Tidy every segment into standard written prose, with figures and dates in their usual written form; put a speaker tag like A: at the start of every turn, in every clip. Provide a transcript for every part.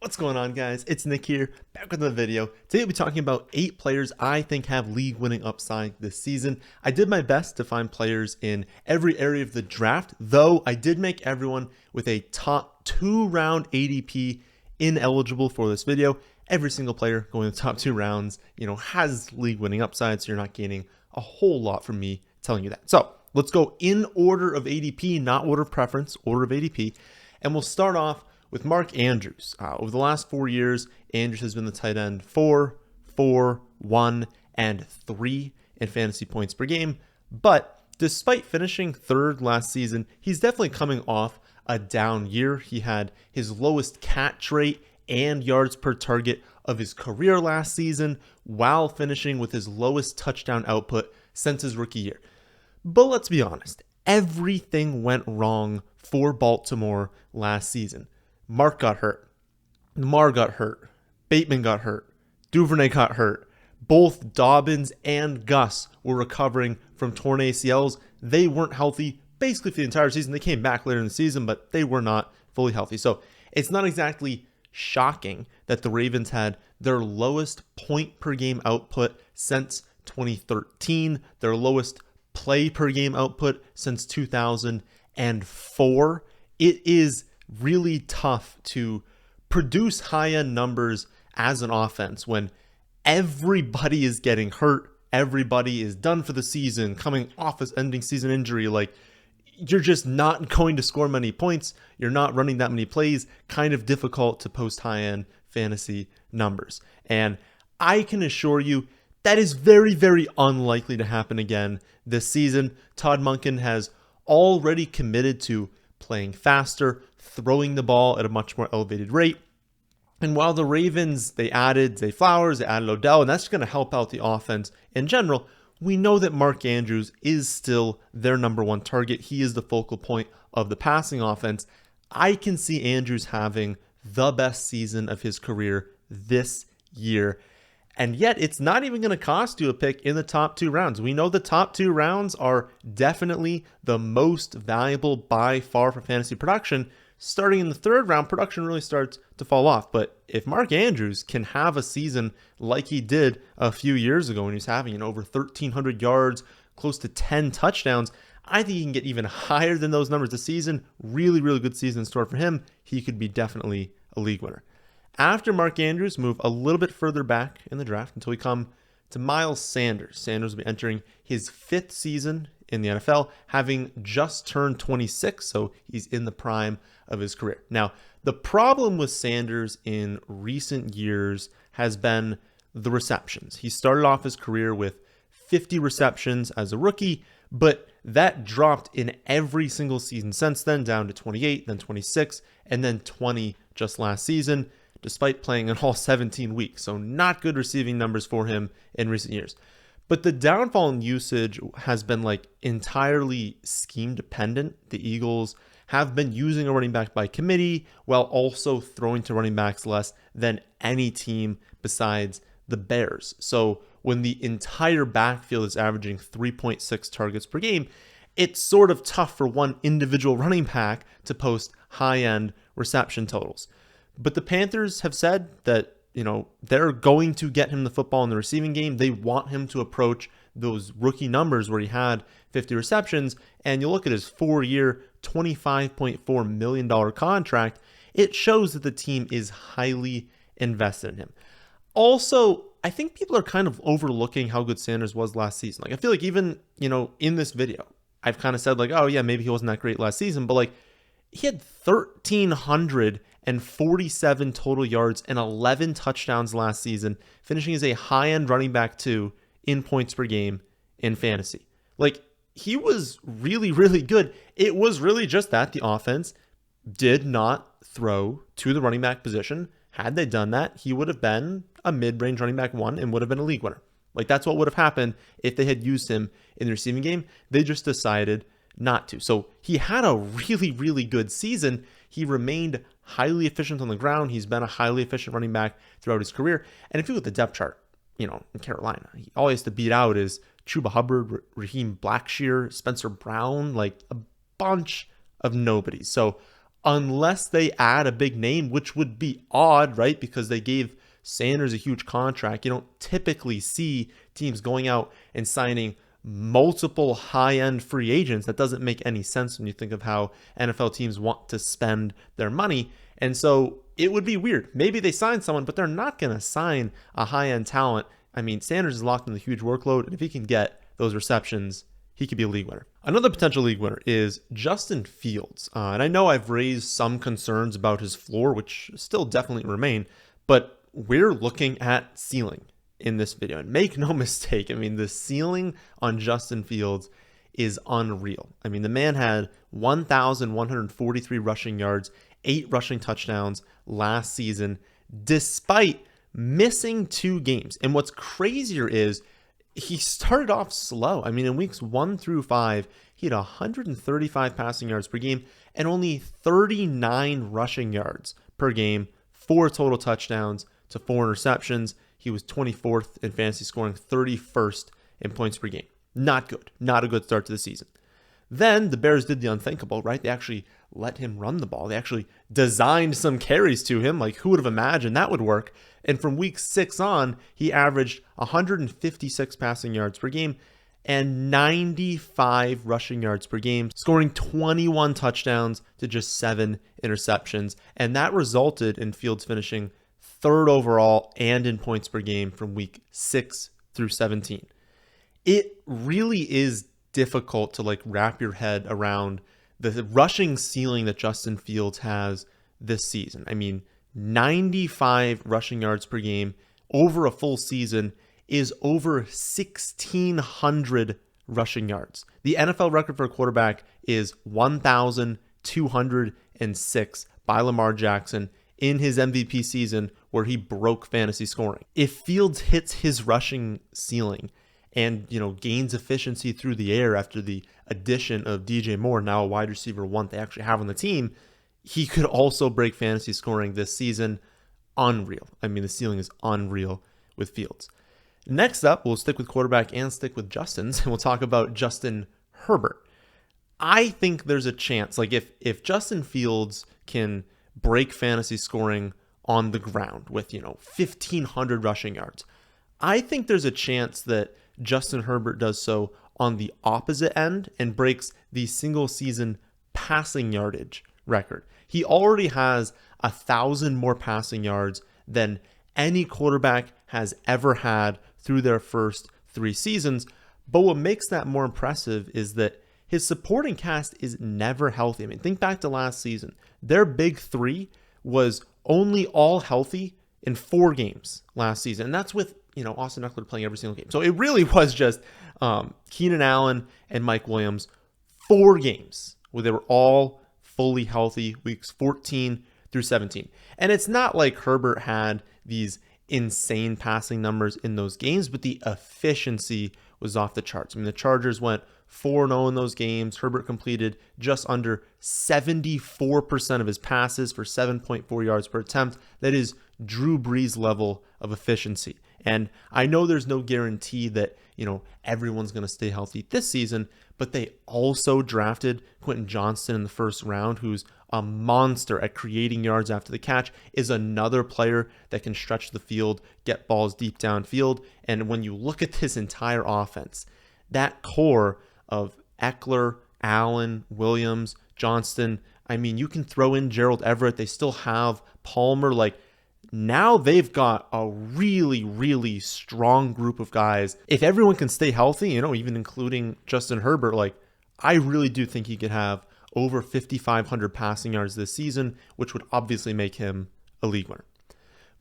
A: What's going on, guys? It's Nick here, back with another video. Today we'll be talking about 8 players I think have league-winning upside this season. I did my best to find players in every area of the draft, though I did make everyone with a top 2-round ADP ineligible for this video. Every single player going in the top 2 rounds, has league-winning upside, so you're not gaining a whole lot from me telling you that. So let's go in order of ADP, not order of preference, order of ADP, and we'll start off with Mark Andrews. Over the last 4 years, Andrews has been the tight end 4, 4, 1, and 3 in fantasy points per game. But despite finishing 3rd last season, he's definitely coming off a down year. He had his lowest catch rate and yards per target of his career last season, while finishing with his lowest touchdown output since his rookie year. But let's be honest, everything went wrong for Baltimore last season. Mark got hurt. Lamar got hurt. Bateman got hurt. Duvernay got hurt. Both Dobbins and Gus were recovering from torn ACLs. They weren't healthy basically for the entire season. They came back later in the season, but they were not fully healthy. So it's not exactly shocking that the Ravens had their lowest point per game output since 2013, their lowest play per game output since 2004. It is really tough to produce high-end numbers as an offense when everybody is getting hurt, everybody is done for the season, coming off an ending season injury. Like, you're just not going to score many points, you're not running that many plays, kind of difficult to post high-end fantasy numbers. And I can assure you that is very, very unlikely to happen again this season. Todd Monken has already committed to playing faster, throwing the ball at a much more elevated rate. And while the Ravens, they added Zay Flowers, they added Odell, and that's going to help out the offense in general, we know that Mark Andrews is still their number 1 target. He is the focal point of the passing offense. I can see Andrews having the best season of his career this year. And yet, it's not even going to cost you a pick in the top 2 rounds. We know the top 2 rounds are definitely the most valuable by far for fantasy production. Starting in the 3rd round, production really starts to fall off. But if Mark Andrews can have a season like he did a few years ago when he was having over 1,300 yards, close to 10 touchdowns, I think he can get even higher than those numbers this season. Really, really good season in store for him. He could be definitely a league winner. After Mark Andrews, move a little bit further back in the draft until we come to Miles Sanders. Sanders will be entering his 5th season in the NFL, having just turned 26, so he's in the prime of his career. Now, the problem with Sanders in recent years has been the receptions. He started off his career with 50 receptions as a rookie, but that dropped in every single season since then, down to 28, then 26, and then 20 just last season, despite playing in all 17 weeks. So not good receiving numbers for him in recent years. But the downfall in usage has been entirely scheme dependent. The Eagles have been using a running back by committee while also throwing to running backs less than any team besides the Bears. So when the entire backfield is averaging 3.6 targets per game, it's sort of tough for one individual running back to post high-end reception totals. But the Panthers have said that, they're going to get him the football in the receiving game. They want him to approach those rookie numbers where he had 50 receptions. And you look at his 4-year, $25.4 million contract, it shows that the team is highly invested in him. Also, I think people are kind of overlooking how good Sanders was last season. I feel like even, in this video, I've kind of said oh yeah, maybe he wasn't that great last season, but he had 1,347 total yards and 11 touchdowns last season, finishing as a high-end running back 2 in points per game in fantasy. He was really, really good. It was really just that the offense did not throw to the running back position. Had they done that, he would have been a mid-range running back 1 and would have been a league winner. That's what would have happened if they had used him in the receiving game. They just decided not to. So he had a really, really good season. He remained highly efficient on the ground. He's been a highly efficient running back throughout his career. And if you look at the depth chart, in Carolina, all he has to beat out is Chuba Hubbard, Raheem Blackshear, Spencer Brown, a bunch of nobodies. So unless they add a big name, which would be odd, right? Because they gave Sanders a huge contract. You don't typically see teams going out and signing multiple high-end free agents. That doesn't make any sense when you think of how NFL teams want to spend their money. And so it would be weird. Maybe they sign someone, but they're not going to sign a high-end talent. I mean, Sanders is locked in the huge workload, and if he can get those receptions, he could be a league winner. Another potential league winner is Justin Fields. And I know I've raised some concerns about his floor, which still definitely remain, but we're looking at ceiling in this video. And make no mistake, I mean, the ceiling on Justin Fields is unreal. I mean, the man had 1,143 rushing yards, 8 rushing touchdowns last season, despite missing 2 games. And what's crazier is he started off slow. I mean, in weeks 1 through 5, he had 135 passing yards per game and only 39 rushing yards per game, 4 total touchdowns to 4 interceptions. He was 24th in fantasy scoring, 31st in points per game. Not good. Not a good start to the season. Then the Bears did the unthinkable, right? They actually let him run the ball. They actually designed some carries to him. Like, who would have imagined that would work? And from week 6 on, he averaged 156 passing yards per game and 95 rushing yards per game, scoring 21 touchdowns to just 7 interceptions. And that resulted in Fields finishing 3rd overall and in points per game from week 6 through 17. It really is difficult to wrap your head around the rushing ceiling that Justin Fields has this season. I mean, 95 rushing yards per game over a full season is over 1,600 rushing yards. The NFL record for a quarterback is 1,206 by Lamar Jackson in his MVP season, where he broke fantasy scoring. If Fields hits his rushing ceiling and, gains efficiency through the air after the addition of DJ Moore, now a wide receiver 1 they actually have on the team, he could also break fantasy scoring this season. Unreal. I mean, the ceiling is unreal with Fields. Next up, we'll stick with quarterback and stick with Justin's, and we'll talk about Justin Herbert. I think there's a chance, if Justin Fields can break fantasy scoring on the ground with, 1,500 rushing yards, I think there's a chance that Justin Herbert does so on the opposite end and breaks the single season passing yardage record. He already has 1,000 more passing yards than any quarterback has ever had through their first 3 seasons. But what makes that more impressive is that his supporting cast is never healthy. I mean, think back to last season. Their big 3 was only all healthy in 4 games last season. And that's with, Austin Eckler playing every single game. So it really was just Keenan Allen and Mike Williams, 4 games where they were all fully healthy, weeks 14 through 17. And it's not like Herbert had these insane passing numbers in those games, but the efficiency was off the charts. I mean, the Chargers went 4-0 in those games. Herbert completed just under 74% of his passes for 7.4 yards per attempt. That is Drew Brees level of efficiency. And I know there's no guarantee that, everyone's going to stay healthy this season, but they also drafted Quentin Johnston in the first round, who's a monster at creating yards after the catch, is another player that can stretch the field, get balls deep downfield. And when you look at this entire offense, that core of Eckler, Allen, Williams, Johnston, I mean, you can throw in Gerald Everett. They still have Palmer. Now they've got a really, really strong group of guys. If everyone can stay healthy, even including Justin Herbert, I really do think he could have over 5,500 passing yards this season, which would obviously make him a league winner.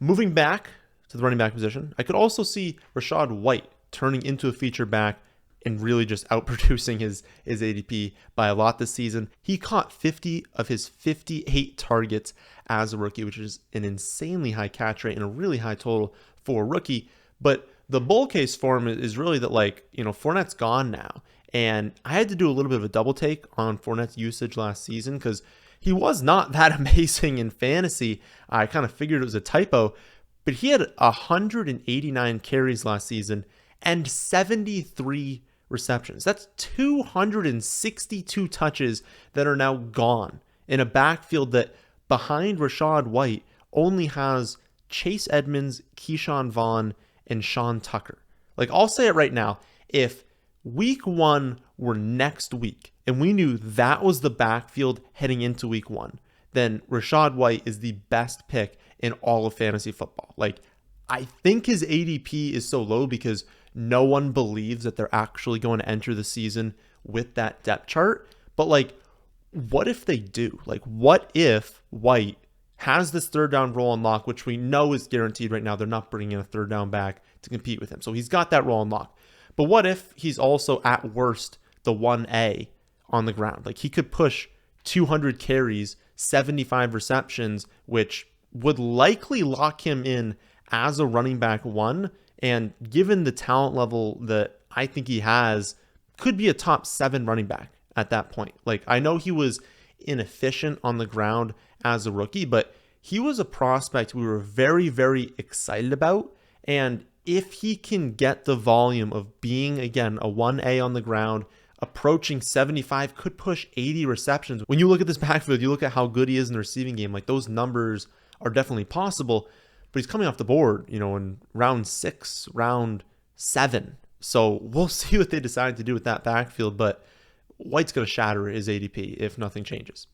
A: Moving back to the running back position, I could also see Rachaad White turning into a feature back and really just outproducing his ADP by a lot this season. He caught 50 of his 58 targets as a rookie, which is an insanely high catch rate and a really high total for a rookie. But the bull case for him is really that, Fournette's gone now. And I had to do a little bit of a double take on Fournette's usage last season because he was not that amazing in fantasy. I kind of figured it was a typo, but he had 189 carries last season and 73 receptions. That's 262 touches that are now gone in a backfield that behind Rachaad White only has Chase Edmonds, Keyshawn Vaughn, and Sean Tucker. Like, I'll say it right now. If week 1 were next week and we knew that was the backfield heading into week 1, then Rachaad White is the best pick in all of fantasy football. Like, I think his ADP is so low because no one believes that they're actually going to enter the season with that depth chart. But like, what if they do? Like, what if White has this third down role unlocked, which we know is guaranteed right now? They're not bringing in a third down back to compete with him. So he's got that role unlocked. But what if he's also at worst the 1A on the ground? Like, he could push 200 carries, 75 receptions, which would likely lock him in as a running back 1. And given the talent level that I think he has, could be a top 7 running back at that point. Like, I know he was inefficient on the ground as a rookie, but he was a prospect we were very, very excited about. And if he can get the volume of being, again, a 1A on the ground, approaching 75, could push 80 receptions. When you look at this backfield, you look at how good he is in the receiving game, like, those numbers are definitely possible, but he's coming off the board, in round 6, round 7. So we'll see what they decide to do with that backfield, but White's going to shatter his ADP if nothing changes.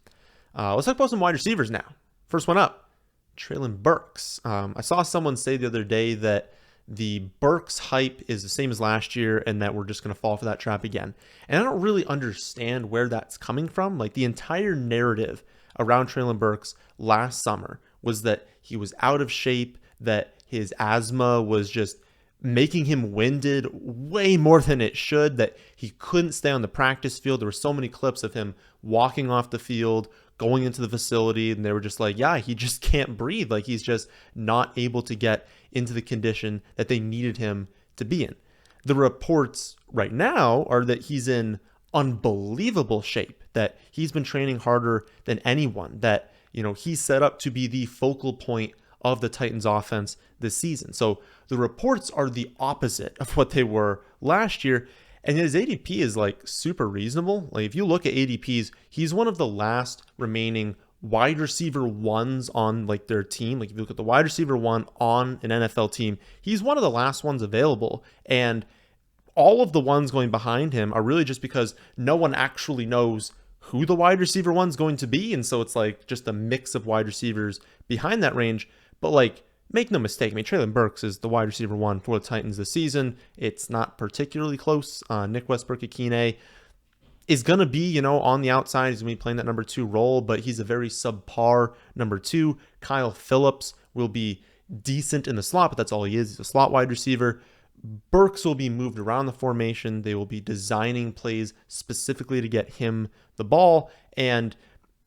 A: Let's talk about some wide receivers now. First one up, Treylon Burks. I saw someone say the other day that the Burks hype is the same as last year and that we're just going to fall for that trap again. And I don't really understand where that's coming from. Like, the entire narrative around Treylon Burks last summer was that he was out of shape, that his asthma was just making him winded way more than it should, that he couldn't stay on the practice field. There were so many clips of him walking off the field, going into the facility, and they were just like, yeah, he just can't breathe. Like, he's just not able to get into the condition that they needed him to be in. The reports right now are that he's in unbelievable shape, that he's been training harder than anyone, that, he's set up to be the focal point of the Titans offense this season. So the reports are the opposite of what they were last year. And his ADP is like super reasonable. Like, if you look at ADPs, he's one of the last remaining wide receiver 1s on like their team. Like, if you look at the wide receiver 1 on an NFL team, he's one of the last ones available. And all of the ones going behind him are really just because no one actually knows who the wide receiver 1's going to be. And so it's like just a mix of wide receivers behind that range. But like, make no mistake, I mean, Treylon Burks is the wide receiver 1 for the Titans this season. It's not particularly close. Nick Westbrook-Ikhine is going to be, on the outside. He's going to be playing that number 2 role, but he's a very subpar number 2. Kyle Phillips will be decent in the slot, but that's all he is. He's a slot wide receiver. Burks will be moved around the formation. They will be designing plays specifically to get him the ball. And,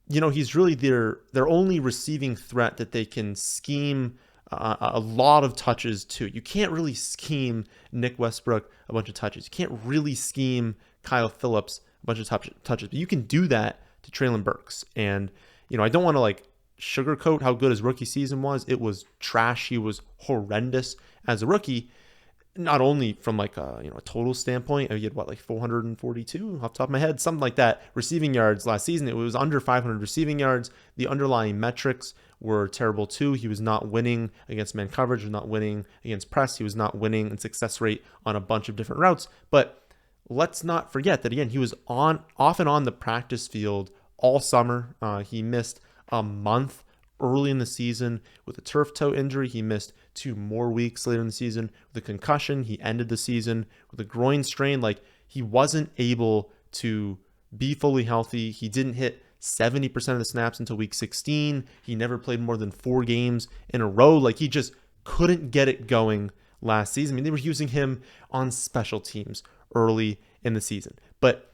A: he's really their only receiving threat that they can scheme a lot of touches to. You can't really scheme Nick Westbrook a bunch of touches. You can't really scheme Kyle Phillips a bunch of touches. But you can do that to Treylon Burks. And, I don't want to like sugarcoat how good his rookie season was. It was trash. He was horrendous as a rookie. Not only from like a total standpoint, he had like 442 off the top of my head, something like that, receiving yards last season. It was under 500 receiving yards. The underlying metrics were terrible too. He was not winning against man coverage, was not winning against press. He was not winning in success rate on a bunch of different routes. But let's not forget that, again, he was off and on the practice field all summer. He missed a month early in the season with a turf toe injury. He missed 2 more weeks later in the season with a concussion. He ended the season with a groin strain. Like, he wasn't able to be fully healthy. He didn't hit 70% of the snaps until week 16. He never played more than 4 games in a row. Like, he just couldn't get it going last season. I mean, they were using him on special teams early in the season. But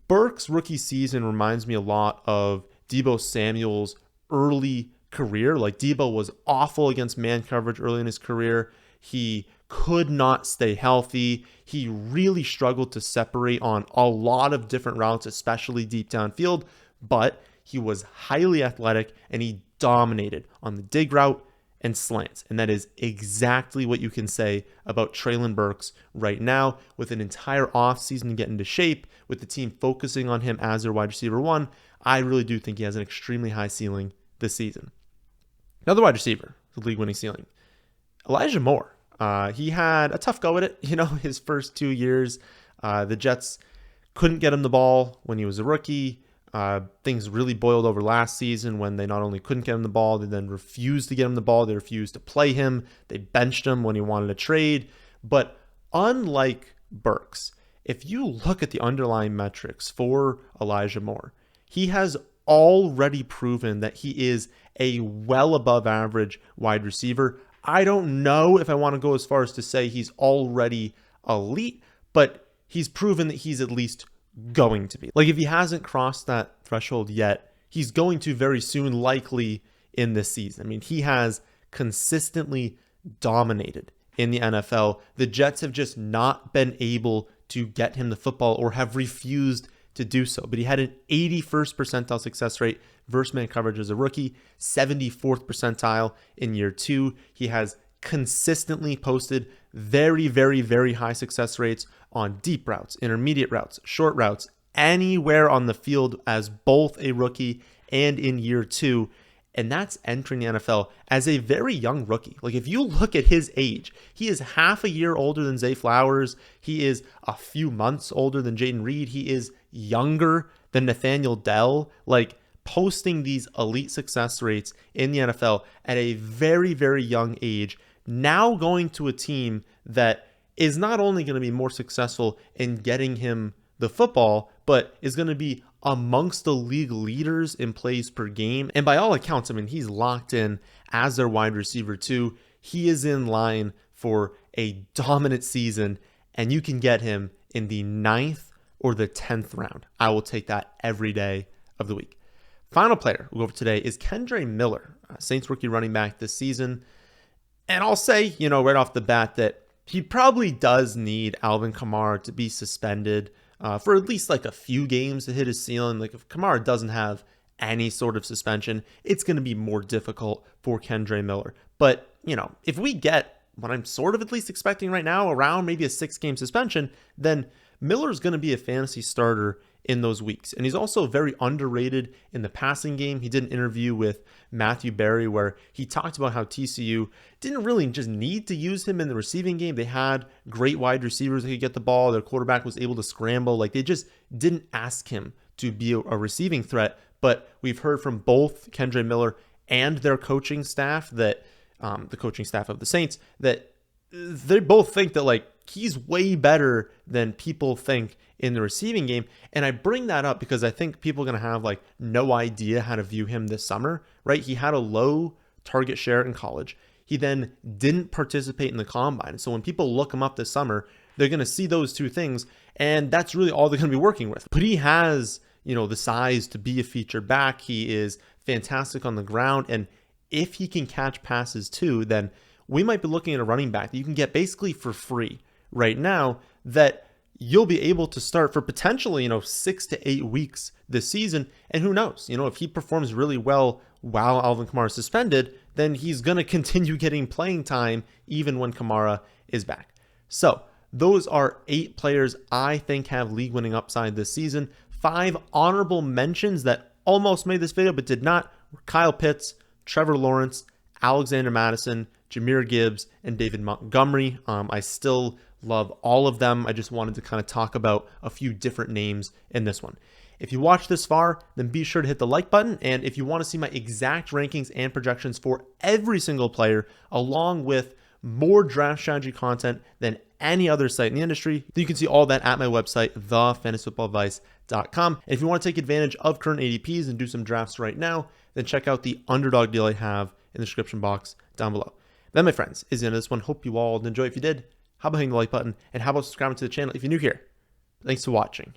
A: Burks' rookie season reminds me a lot of Deebo Samuel's early career. Like, Deebo was awful against man coverage early in his career. He could not stay healthy. He really struggled to separate on a lot of different routes, especially deep downfield, but he was highly athletic and he dominated on the dig route and slants. And that is exactly what you can say about Treylon Burks right now. With an entire offseason to get into shape, with the team focusing on him as their wide receiver one, I really do think he has an extremely high ceiling this season. Another wide receiver, the league-winning ceiling, Elijah Moore. He had a tough go at it, his first 2 years. The Jets couldn't get him the ball when he was a rookie. Things really boiled over last season when they not only couldn't get him the ball, they then refused to get him the ball. They refused to play him. They benched him when he wanted to trade. But unlike Burks, if you look at the underlying metrics for Elijah Moore, he has already proven that he is a well above average wide receiver. I don't know if I want to go as far as to say he's already elite, but he's proven that he's at least going to be. Like, if he hasn't crossed that threshold yet, he's going to very soon, likely in this season. I mean, he has consistently dominated in the NFL. The Jets have just not been able to get him the football or have refused to do so. But he had an 81st percentile success rate versus man coverage as a rookie, 74th percentile in year 2. He has consistently posted very, very, very high success rates on deep routes, intermediate routes, short routes, anywhere on the field as both a rookie and in year 2. And that's entering the NFL as a very young rookie. Like, if you look at his age, he is half a year older than Zay Flowers. He is a few months older than Jaden Reed. He is younger than Nathaniel Dell. Like, posting these elite success rates in the NFL at a very, very young age, now going to a team that is not only going to be more successful in getting him the football, but is going to be amongst the league leaders in plays per game. And by all accounts, I mean, he's locked in as their wide receiver too. He is in line for a dominant season, and you can get him in the 9th or the 10th round. I will take that every day of the week. Final player we'll go over today is Kendre Miller, Saints rookie running back this season. And I'll say, right off the bat that he probably does need Alvin Kamara to be suspended for at least like a few games to hit his ceiling. Like, if Kamara doesn't have any sort of suspension, it's going to be more difficult for Kendre Miller. But, if we get what I'm sort of at least expecting right now, around maybe a 6-game suspension, then Miller's going to be a fantasy starter in those weeks. And he's also very underrated in the passing game. He did an interview with Matthew Berry where he talked about how TCU didn't really just need to use him in the receiving game. They had great wide receivers that could get the ball. Their quarterback was able to scramble. Like, they just didn't ask him to be a receiving threat. But we've heard from both Kendre Miller and their coaching staff, that the coaching staff of the Saints, that they both think that, like, he's way better than people think in the receiving game. And I bring that up because I think people are going to have like no idea how to view him this summer, right? He had a low target share in college. He then didn't participate in the combine. So when people look him up this summer, they're going to see those two things, and that's really all they're going to be working with. But he has, the size to be a feature back. He is fantastic on the ground. And if he can catch passes too, then we might be looking at a running back that you can get basically for free right now, that you'll be able to start for potentially, 6 to 8 weeks this season. And who knows, if he performs really well while Alvin Kamara is suspended, then he's going to continue getting playing time even when Kamara is back. So those are 8 players I think have league winning upside this season. 5 honorable mentions that almost made this video but did not were Kyle Pitts, Trevor Lawrence, Alexander Mattison, Jahmyr Gibbs, and David Montgomery. I still love all of them. I just wanted to kind of talk about a few different names in this one. If you watched this far, then be sure to hit the like button. And if you want to see my exact rankings and projections for every single player, along with more draft strategy content than any other site in the industry, you can see all that at my website, thefantasyfootballadvice.com. And if you want to take advantage of current ADPs and do some drafts right now, then check out the Underdog deal I have in the description box down below. That, my friends, is the end of this one. Hope you all enjoy. If you did, how about hitting the like button, and how about subscribing to the channel if you're new here? Thanks for watching.